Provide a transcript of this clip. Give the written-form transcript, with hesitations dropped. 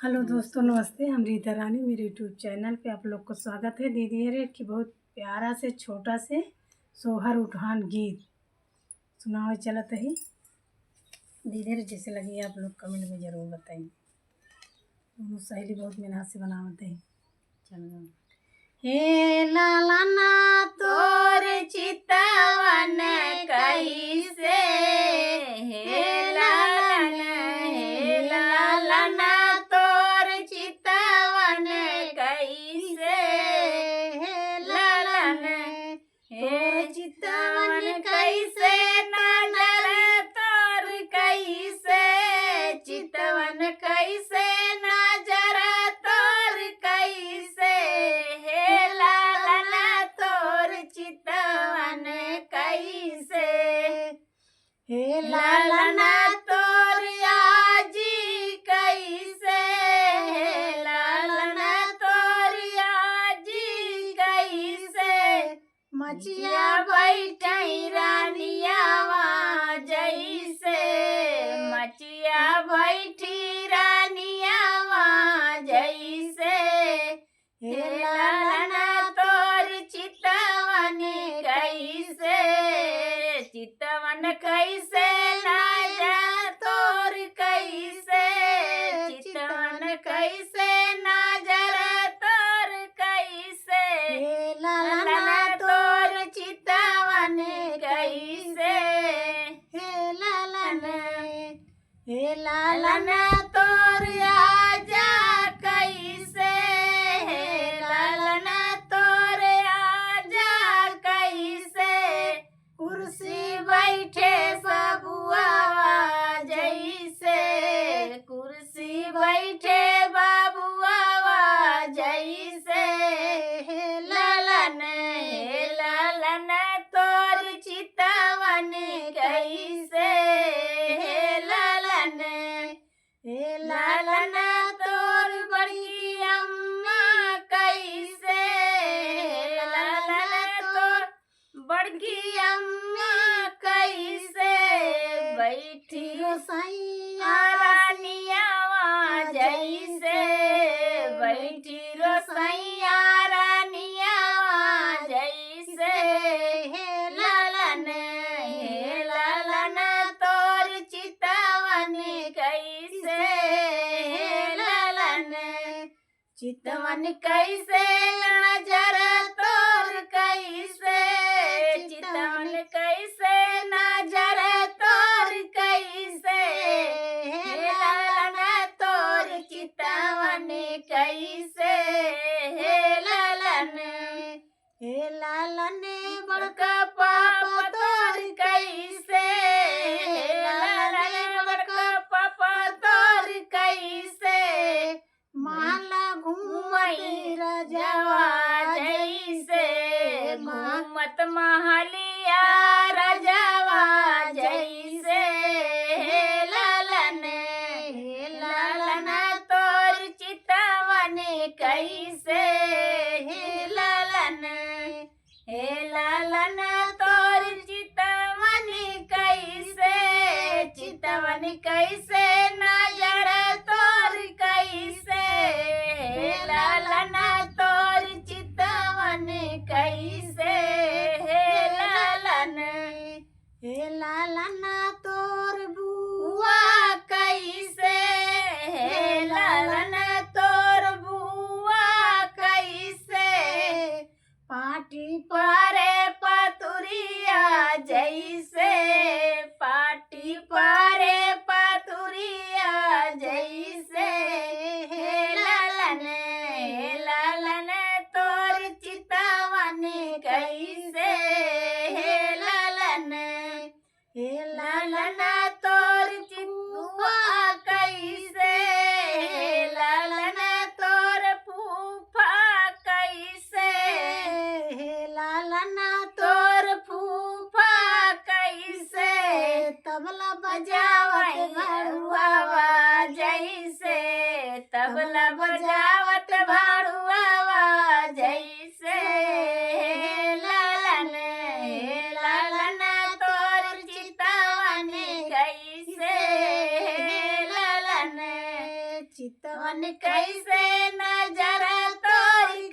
Hello दोस्तों, नमस्ते। हम रीता रानी, मेरे यूट्यूब चैनल पे आप लोग को स्वागत है। दीदी अरे कि बहुत प्यारा से छोटा से सोहर उठान गीत सुनावे चलत ही। दीदी रे जैसे लगी आप लोग कमेंट में ज़रूर बताइए। दोनों सहेली बहुत मेहनत से बनावत है। चलो हे लालना तोर चितवन कैसे, हे लालना तोर चितवन कैसे, हे लालन तोर चितवन कैसे, नजर तोर कैसे, चितवन कैसे, नजर तोर कैसे, हे लालना तोर चितवन कैसे, हे लालना तोर आजी कैसे, हे लालना तोर आजी कैसे, मचिया बैठई रानियावा जैसे, मचिया बैठी रानियावा जैसे, हे लालना तोर चितवन कैसे, चितवन कैसे, नजर तोर कैसे, चितवन कैसे, नजर तोर कैसे, हे लालना तोर चितवन कैसे, हे लालना तोर आजा कैसे, हे लालना तोर आजा कैसे, कुर्सी बैठे बबुआ जैसे, कुर्सी बैठे बबुआ जैसे, हे लालन तोर चितवन कैसे, हे लालन तोर बड़ी अम्मा कैसे, हे लालन तोर बड़की अम्मा कैसे, बैठी रोसैया रानियावा जैसे, बैठी रोसैया रानियावा जैसे, हे लालन तोर चितवन कैसे, हे लालन चितवन कैसे, नजर तोर कैसे, चितवन कैसे, नजर तोर कैसे, हे लालन तोर चितवन कैसे, हे लालन बड़का पापा तोर कैसे, हे लालन बड़का पापा तोर कैसे, माला घूमई रजवा जैसे, घूमत महलिया रजवा जैसे, हे लालन तोर चितवन कैसे, हे लालन तोर चितवन कैसे, चितवन कैसे, नजर तोर कैसे, हे लालन तोर चितवन कैसे, हे लालन तोर बुआ कैसे, हे लालन तोर बुआ कैसे, पाटी पारे पतुरिया जैसे, पाटी पारे पतुरिया जैसे, हे लालन तोर चितवन कैसे, हे लालन तोर चितुआ कैसे, हे लालन तोर फूफा कैसे, हे लालन तोर फूफा कैसे, तबला बजावत भाड़ुआवा जैसे, तबला बजावत भाड़ुआवा जैसे, हे लालन तोर चितवन कैसे, हे लालन चितवन कैसे नजर तोरी